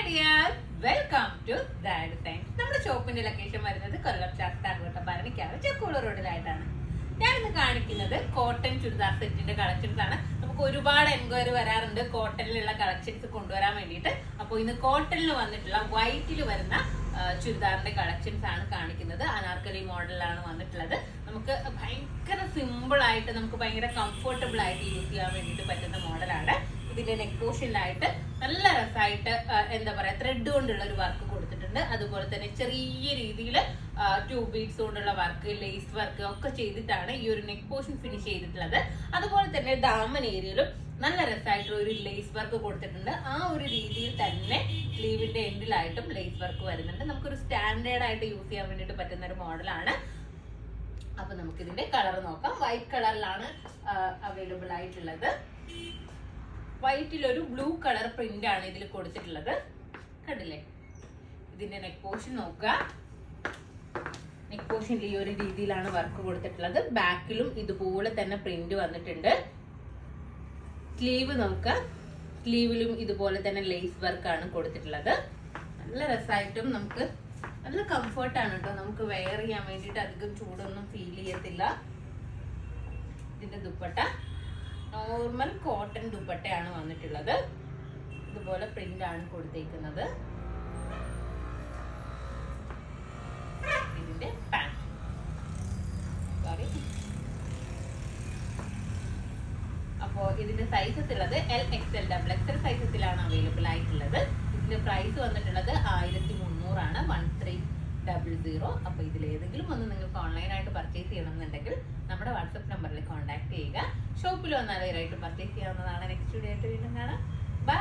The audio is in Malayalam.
Dear, welcome to bride science. നമ്മുടെ ഷോപ്പിന്റെ ലൊക്കേഷൻ വരുന്നത് കൊല്ലം ശാസ്താംകോട്ട ഭരണിക്കാവ് ചെക്കോള റോഡിലായിട്ടാണ്. ഞാനിന്ന് കാണിക്കുന്നത് കോട്ടൺ ചുരിദാർ സെറ്റിന്റെ കളക്ഷൻസ് ആണ്. നമുക്ക് ഒരുപാട് എൻക്വയറി വരാറുണ്ട് കോട്ടണിലുള്ള കളക്ഷൻസ് കൊണ്ടുവരാൻ വേണ്ടിയിട്ട്. അപ്പോൾ ഇന്ന് കോട്ടണിൽ വന്നിട്ടുള്ള വൈറ്റിൽ വരുന്ന ചുരിദാറിന്റെ കളക്ഷൻസ് ആണ് കാണിക്കുന്നത്. അനാർക്കലി മോഡലാണ് വന്നിട്ടുള്ളത്. നമുക്ക് ഭയങ്കര സിമ്പിൾ ആയിട്ട് നമുക്ക് ഭയങ്കര കംഫർട്ടബിൾ ആയിട്ട് യൂസ് ചെയ്യാൻ വേണ്ടിയിട്ട് പറ്റുന്ന മോഡലാണ്. ഇതിന്റെ നെക്ക് പോർഷനിലായിട്ട് നല്ല രസമായിട്ട് എന്താ പറയാ ത്രെഡ് കൊണ്ടുള്ള ഒരു വർക്ക് കൊടുത്തിട്ടുണ്ട്. അതുപോലെ തന്നെ ചെറിയ രീതിയിൽ 2 ബീഡ്സ് കൊണ്ടുള്ള വർക്ക്, ലേസ് വർക്ക് ഒക്കെ ചെയ്തിട്ടാണ് ഈ ഒരു നെക്ക് പോർഷൻ ഫിനിഷ് ചെയ്തിട്ടുള്ളത്. അതുപോലെ തന്നെ ദാമൻ ഏരിയയിലും നല്ല രസമായിട്ടുള്ള ഒരു ലേസ് വർക്ക് കൊടുത്തിട്ടുണ്ട്. ആ ഒരു രീതിയിൽ തന്നെ സ്ലീവിന്റെ എൻഡിലായിട്ടും ലേസ് വർക്ക് വരുന്നുണ്ട്. നമുക്കൊരു സ്റ്റാൻഡേർഡ് ആയിട്ട് യൂസ് ചെയ്യാൻ വേണ്ടിയിട്ട് പറ്റുന്ന ഒരു മോഡലാണ്. അപ്പൊ നമുക്ക് ഇതിന്റെ കളർ നോക്കാം. വൈറ്റ് കളറിലാണ് അവൈലബിൾ ആയിട്ടുള്ളത്. വൈറ്റിൽ ഒരു ബ്ലൂ കളർ പ്രിന്റ് ആണ് ഇതിൽ കൊടുത്തിട്ടുള്ളത്. കണ്ടില്ലേ? ഇതിന്റെ നെക്ക് പോർഷൻ നോക്കുക. നെക്ക് പോർഷനിൽ ഈ ഒരു രീതിയിലാണ് വർക്ക് കൊടുത്തിട്ടുള്ളത്. ബാക്കിലും ഇതുപോലെ തന്നെ പ്രിന്റ് വന്നിട്ടുണ്ട്. സ്ലീവ് നോക്കുക. സ്ലീവിലും ഇതുപോലെ തന്നെ ലേസ് വർക്ക് ആണ് കൊടുത്തിട്ടുള്ളത്. നല്ല രസമായിട്ടും നമുക്ക് നല്ല കംഫർട്ടാണ് കേട്ടോ. നമുക്ക് വെയർ ചെയ്യാൻ വേണ്ടിയിട്ട് അധികം ചൂടൊന്നും ഫീൽ ചെയ്യത്തില്ല. ഇതിന്റെ ദുപ്പട്ട നോർമൽ കോട്ടൺ ദുപ്പട്ടയാണ് വന്നിട്ടുള്ളത്. ഇതുപോലെ പ്രിന്റ് ആണ് കൊടുത്തേക്കുന്നത്. ഇതിന്റെ പാന്റ് അപ്പോ ഇതിന്റെ സൈസസ് ഉള്ളത് LXL, XXL സൈസസിലാണ് അവൈലബിൾ ആയിട്ടുള്ളത്. ഇതിന്റെ പ്രൈസ് വന്നിട്ടുള്ളത് 1300 ആണ്, 1300. അപ്പൊ ഇതിൽ ഏതെങ്കിലും ഒന്ന് നിങ്ങൾക്ക് ഓൺലൈനായിട്ട് പർച്ചേസ് ചെയ്യണമെന്നുണ്ടെങ്കിൽ നമ്മുടെ വാട്സപ്പ് നമ്പറിൽ കോൺടാക്ട് ചെയ്യുക. ഷോപ്പിൽ വന്നാൽ നേരായിട്ട് പർച്ചേസ് ചെയ്യാവുന്നതാണ്. നെക്സ്റ്റ് വീഡിയോ ആയിട്ട് വീണ്ടും കാണാം. ബൈ.